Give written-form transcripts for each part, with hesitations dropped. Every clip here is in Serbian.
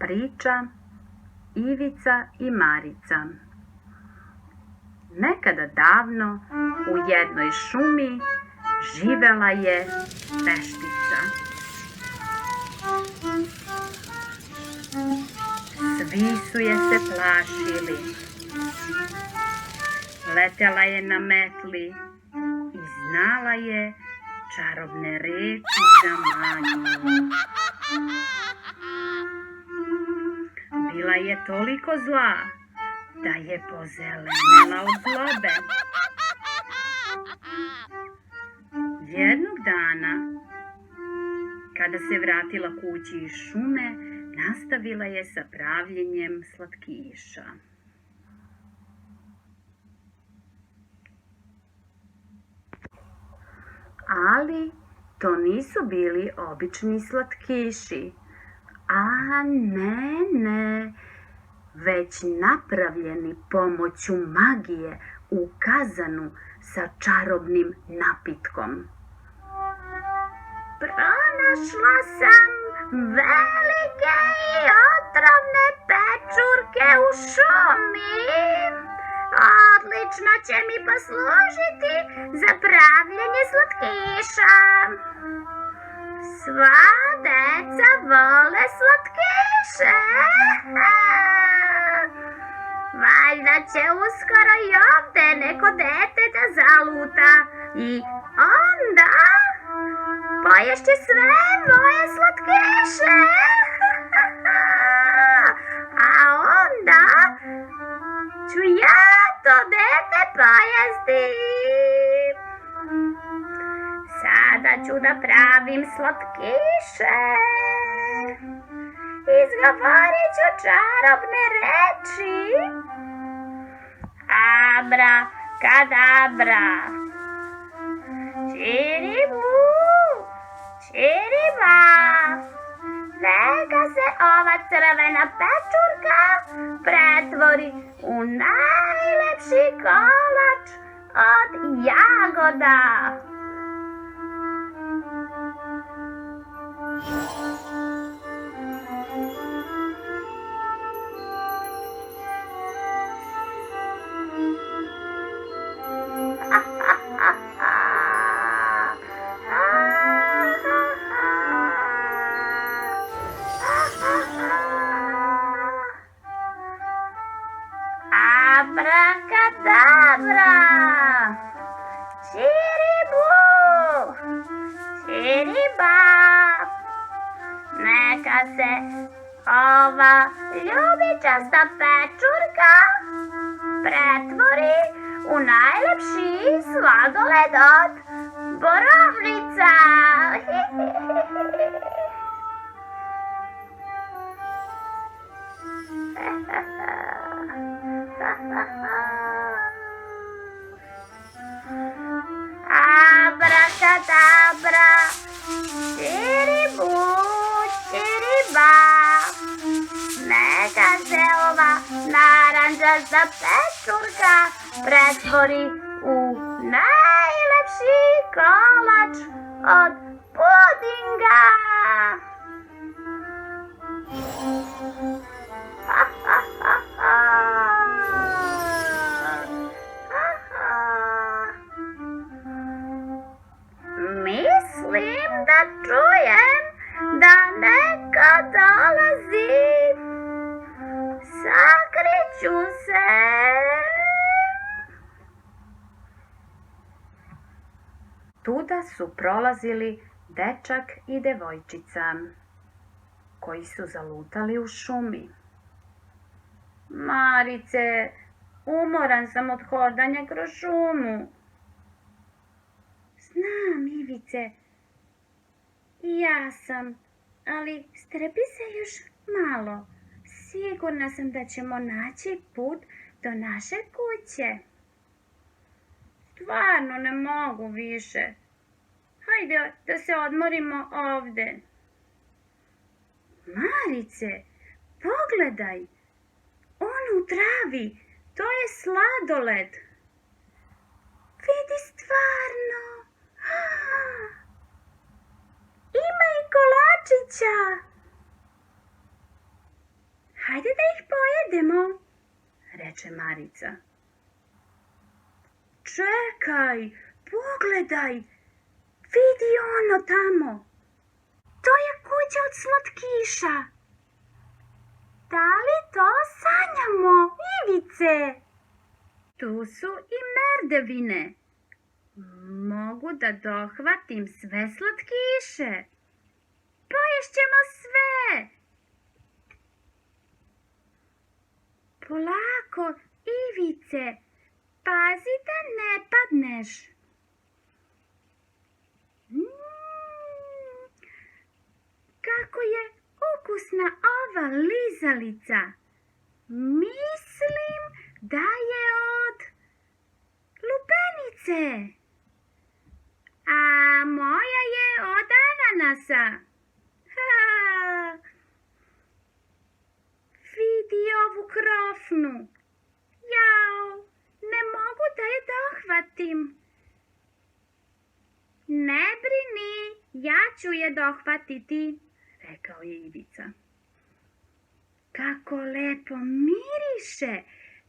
Priča Ivica i Marica. Nekada davno u jednoj šumi živela je veštica. Svi su je se plašili. Letela je na metli i znala je čarobne reči za magiju. Bila je toliko zla da je pozelenela od zlobe. Jednog dana, kada se vratila kući iz šume, nastavila je sa pravljenjem slatkiša. Ali to nisu bili obični slatkiši. A ne, već napravljeni pomoću magije u kazanu sa čarobnim napitkom. Pronašla sam velike i otrovne pečurke u šumi. Odlično će mi poslužiti za pravljenje slatkiša. Sva deca vole slatkiše. Valjda će uskoro i ovde neko dete da zaluta i onda poješće sve moje slatkiše. A onda ću ja to dete pojesti. Sada ću da pravim slatkiše. Izgovorit ću čarobne reči. Abra, kadabra. Čiribu, čiriba. Neka se ova crvena pečurka pretvori u najlepši kolač od jagoda. Abrakadabra, čiribu, čiriba, neka se ova ljubičasta pečurka pretvori u najlepši sladoled od borovnica. Abrakadabra, čiribu, čiriba, neka se ova naranđasta pečurka pretvori u najlepši kolač od pudinga. Mislim da čujem da neko dolazi. Sakriću se. Tuda su prolazili dečak i devojčica, koji su zalutali u šumi. Marice, umoran sam od hodanja kroz šumu. Znam, Ivice, i ja sam, ali strpi se još malo. Sigurna sam da ćemo naći put do naše kuće. Stvarno ne mogu više. Hajde da se odmorimo ovde. Marice, pogledaj, on u travi, to je sladoled. Vidi stvarno. Ima i kolačića. reče Marica. Čekaj, pogledaj, vidi ono tamo. To je kuća od slatkiša. Da li to sanjamo, Ivice? Tu su i merdevine. Mogu da dohvatim sve slatkiše. Poješćemo sve. Polako, Ivice, pazi da ne padneš. Kako je ukusna ova lizalica. Mislim da je od lubenice. A moja je od ananasa. Ha! Vidi ovu krofnu. Jao, ne mogu da je dohvatim. Ne brini, ja ću je dohvatiti, rekao je Ivica. Kako lepo miriše,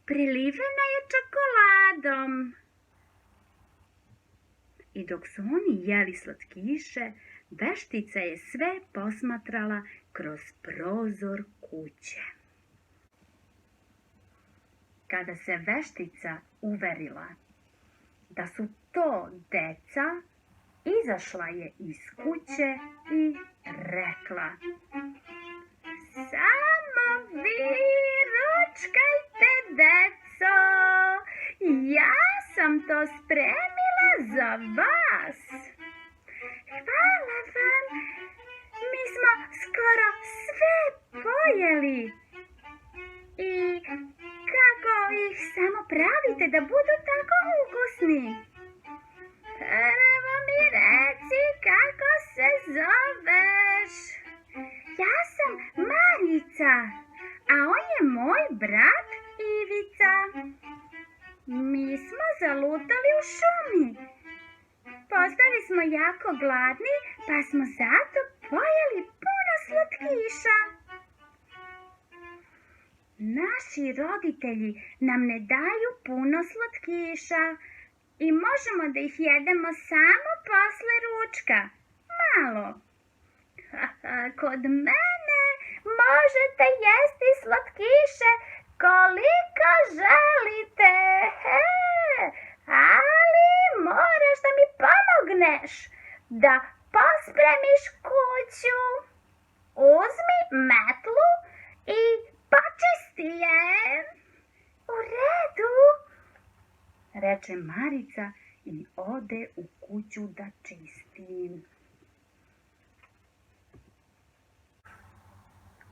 prilivena je čokoladom. I dok su oni jeli slatkiše, veštica je sve posmatrala kroz prozor kuće. Kada se veštica uverila da su to deca, izašla je iz kuće i rekla: Samo vi ručkajte, deco, ja sam to spremila za vas. Hvala vam, mi smo skoro sve pojeli. I kako ih samo pravite da budu tako ukusni? Prvo mi reci kako se zoveš. Ja sam Marica, a on je moj brat Ivica. Mi smo zalutali u šumi. Postali smo jako gladni, pa smo zato pojeli puno slatkiša. Naši roditelji nam ne daju puno slatkiša i možemo da ih jedemo samo posle ručka. Malo. Kod mene možete jesti slatkiše koliko želite, ali moraš da mi pomogneš da pospremiš kuću. Uzmi metlu i počisti je. U redu, reče Marica i ode u kuću da čisti.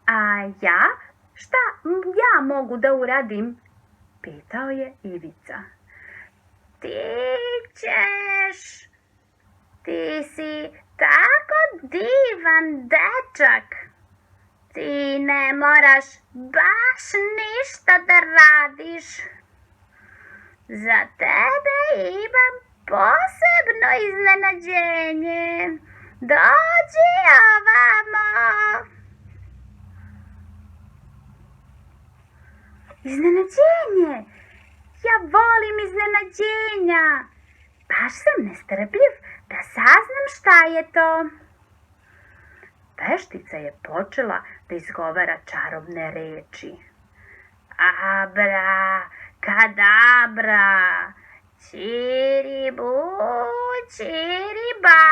A ja? Šta ja mogu da uradim? Pitao je Ivica. Ti ćeš. Ti si tako divan dečak. Ti ne moraš baš ništa da radiš. Za tebe imam posebno iznenađenje. Dođi ovamo. Iznenađenje! Ja volim iznenađenja! Baš sam nestrpljiv da saznam šta je to. Veštica je počela da izgovara čarobne reči. Abra, kadabra, čiribu, čiriba.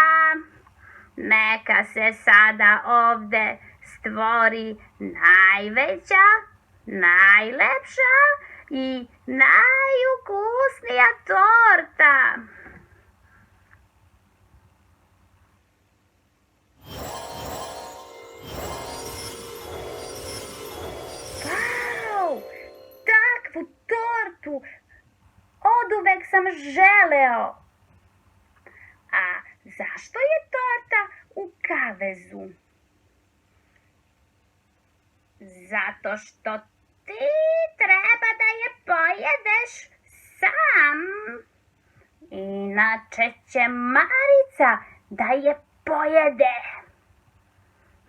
Neka se sada ovde stvori najveća, najlepša i najukusnija torta. Wow, takvu tortu oduvek sam želeo. A zašto je torta u kavezu? Zato što ti treba da je pojedeš sam. Inače će Marica da je pojede.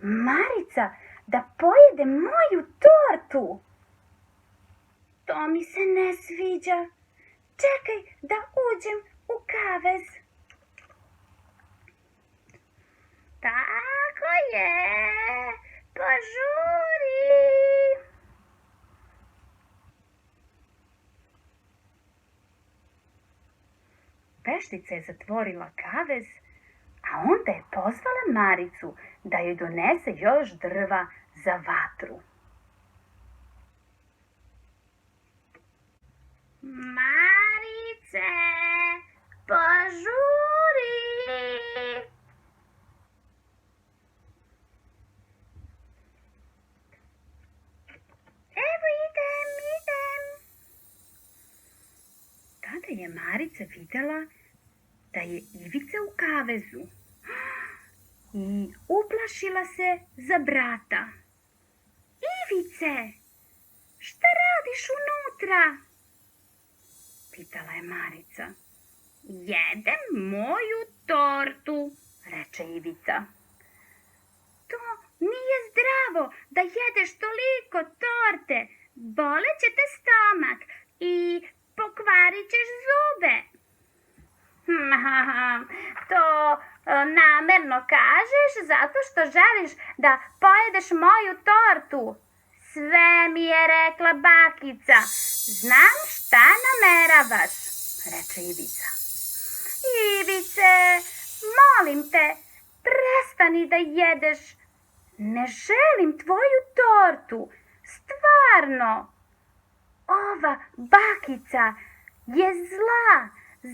Marica da pojede moju tortu. To mi se ne sviđa. Čekaj da uđem u kavez. Tako je. Požuri. Veštica je zatvorila kavez, a onda je pozvala Maricu da joj donese još drva za vatru. Marice, požuri! Evo idem. Tada je Marica videla da je Ivica u kavezu i uplašila se za brata. Ivice, šta radiš unutra? Pitala je Marica. Jedem moju tortu, reče Ivica. To nije zdravo da jedeš toliko torte. Boleće te stomak i pokvarit ćeš zube. To namerno kažeš zato što želiš da pojedeš moju tortu. Sve mi je rekla bakica. Znam šta nameravaš, reče Ivica. Ivice, molim te, prestani da jedeš. Ne želim tvoju tortu, stvarno. Ova bakica je zla,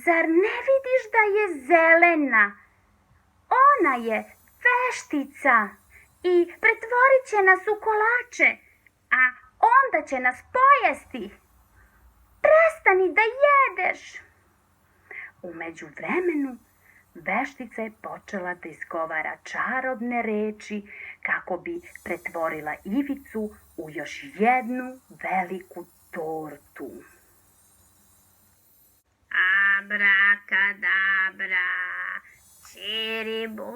zar ne vidiš da je zelena? Ona je veštica i pretvorit će nas u kolače, a onda će nas pojesti. Prestani da jedeš. U međuvremenu veštica je počela da izgovara čarobne reči kako bi pretvorila Ivicu u još jednu veliku tortu. Abrakadabra, čiribu,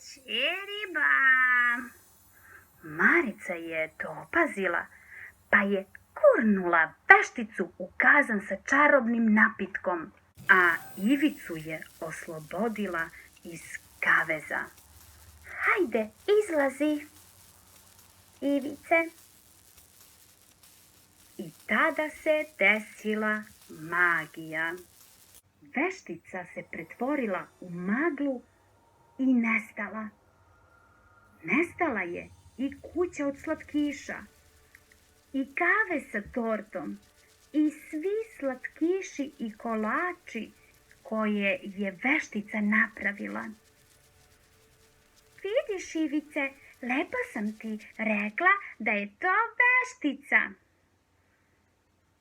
čiriba. Marica je to opazila, pa je gurnula vešticu u kazan sa čarobnim napitkom, a Ivicu je oslobodila iz kaveza. Hajde, izlazi, Ivice. I tada se desila magija. Veštica se pretvorila u maglu i nestala. Nestala je i kuća od slatkiša, i kave sa tortom, i svi slatkiši i kolači koje je veštica napravila. Vidiš, Ivice, lepo sam ti rekla da je to veštica.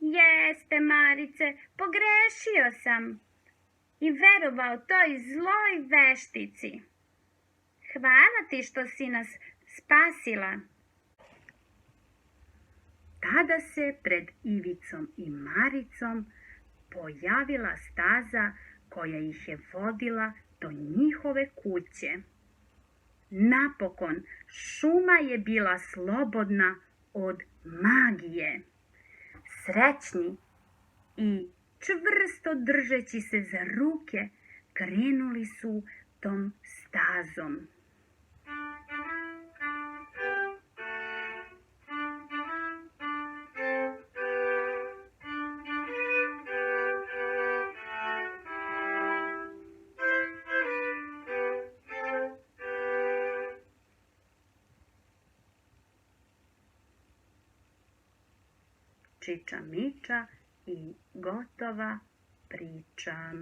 Jeste, Marice, pogrešio sam i verovao toj zloj veštici. Hvala ti što si nas spasila. Tada se pred Ivicom i Maricom pojavila staza koja ih je vodila do njihove kuće. Napokon šuma je bila slobodna od magije. Srećni i čvrsto držeći se za ruke, krenuli su tom stazom. Čiča miča i gotova priča.